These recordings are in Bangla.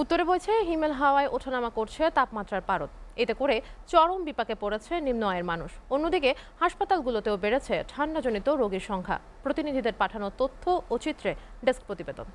উত্তরে বইছে হিমেল হাওয়ায় ওঠানামা করছে তাপমাত্রার পারদ। এতে করে চরম বিপাকে পড়েছে নিম্ন আয়ের মানুষ। অন্যদিকে হাসপাতালগুলোতেও বেড়েছে ঠান্ডাজনিত রোগীর সংখ্যা। প্রতিনিধিদের পাঠানো তথ্য ও চিত্রে ডেস্ক প্রতিবেদন।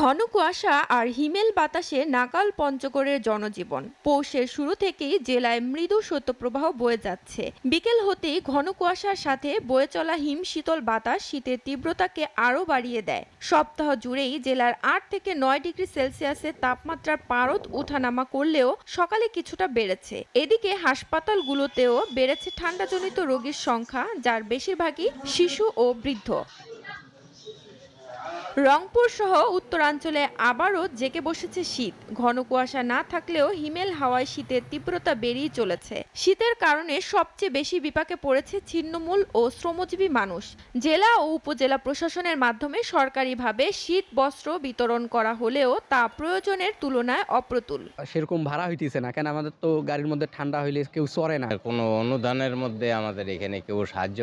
ঘন কুয়াশা আর হিমেল বাতাসে নাকাল পঞ্চগড়ের জনজীবন। পৌষের শুরু থেকেই জেলায় মৃদু শৈত্যপ্রবাহ বয়ে যাচ্ছে। বিকেল হতেই ঘন কুয়াশার সাথে বয়ে চলা হিম শীতল বাতাস শীতের তীব্রতাকে আরও বাড়িয়ে দেয়। সপ্তাহ জুড়েই জেলার 8 থেকে 9 ডিগ্রি সেলসিয়াসের তাপমাত্রার পারদ ওঠানামা করলেও সকালে কিছুটা বেড়েছে। এদিকে হাসপাতালগুলোতেও বেড়েছে ঠান্ডাজনিত রোগীর সংখ্যা, যার বেশিরভাগই শিশু ও বৃদ্ধ। রংপুর সহ উত্তরাঞ্চলে আবারও জেঁকে বসেছে শীত। ঘন কুয়াশা না থাকলেও হিমেল হাওয়ায় শীতের তীব্রতা বেড়েই চলেছে। শীতের কারণে সবচেয়ে বেশি বিপাকে পড়েছে ছিন্নমূল ও শ্রমজীবী মানুষ। জেলা ও উপজেলা প্রশাসনের মাধ্যমে সরকারিভাবে শীত বস্ত্র বিতরণ করা হলেও তা প্রয়োজনের তুলনায় অপ্রতুল। সেরকম ভাড়া হইতেছে না, কেন আমাদের তো গাড়ির মধ্যে ঠান্ডা হইলে কেউ চড়ে না। কোনো অনুদানের মধ্যে আমাদের এখানে কেউ সাহায্য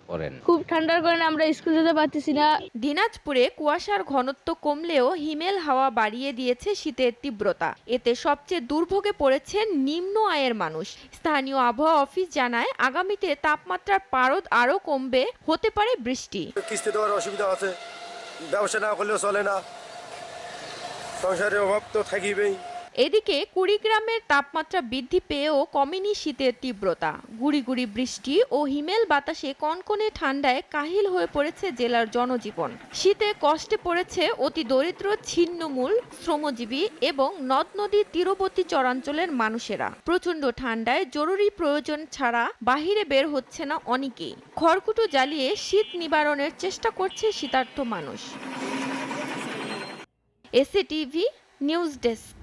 করেন। খুব ঠান্ডার কারণে আমরা স্কুল যেতে পারতেছি না। দিনাজপুরে কুয়াশার ঘনত্ব কমলেও হিমেল হাওয়া বাড়িয়ে দিয়েছে শীতের তীব্রতা। এতে সবচেয়ে দুর্ভোগে পড়েছে নিম্ন আয়ের মানুষ। স্থানীয় আবহাওয়া অফিস জানায়, আগামীতে তাপমাত্রার পারদ আরও কমবে, হতে পারে বৃষ্টি। কিস্তি দেওয়ার অসুবিধা আছে, ব্যবসা না করলেও চলে না, সংসারের অভাব তো থাকিবেই। এদিকে কুড়িগ্রামের তাপমাত্রা বৃদ্ধি পেয়েও কমেনি শীতের তীব্রতা। গুড়ি গুড়ি বৃষ্টি ও হিমেল বাতাসে কনকনে ঠান্ডায় কাহিল হয়ে পড়েছে জেলার জনজীবন। শীতে কষ্টে পড়েছে অতি দরিদ্র, ছিন্নমূল, শ্রমজীবী এবং নদ নদী তীরবর্তী চরাঞ্চলের মানুষেরা। প্রচণ্ড ঠান্ডায় জরুরি প্রয়োজন ছাড়া বাহিরে বের হচ্ছে না অনেকেই। খড়কুটো জ্বালিয়ে শীত নিবারণের চেষ্টা করছে শীতার্ত মানুষ। SATV news desk.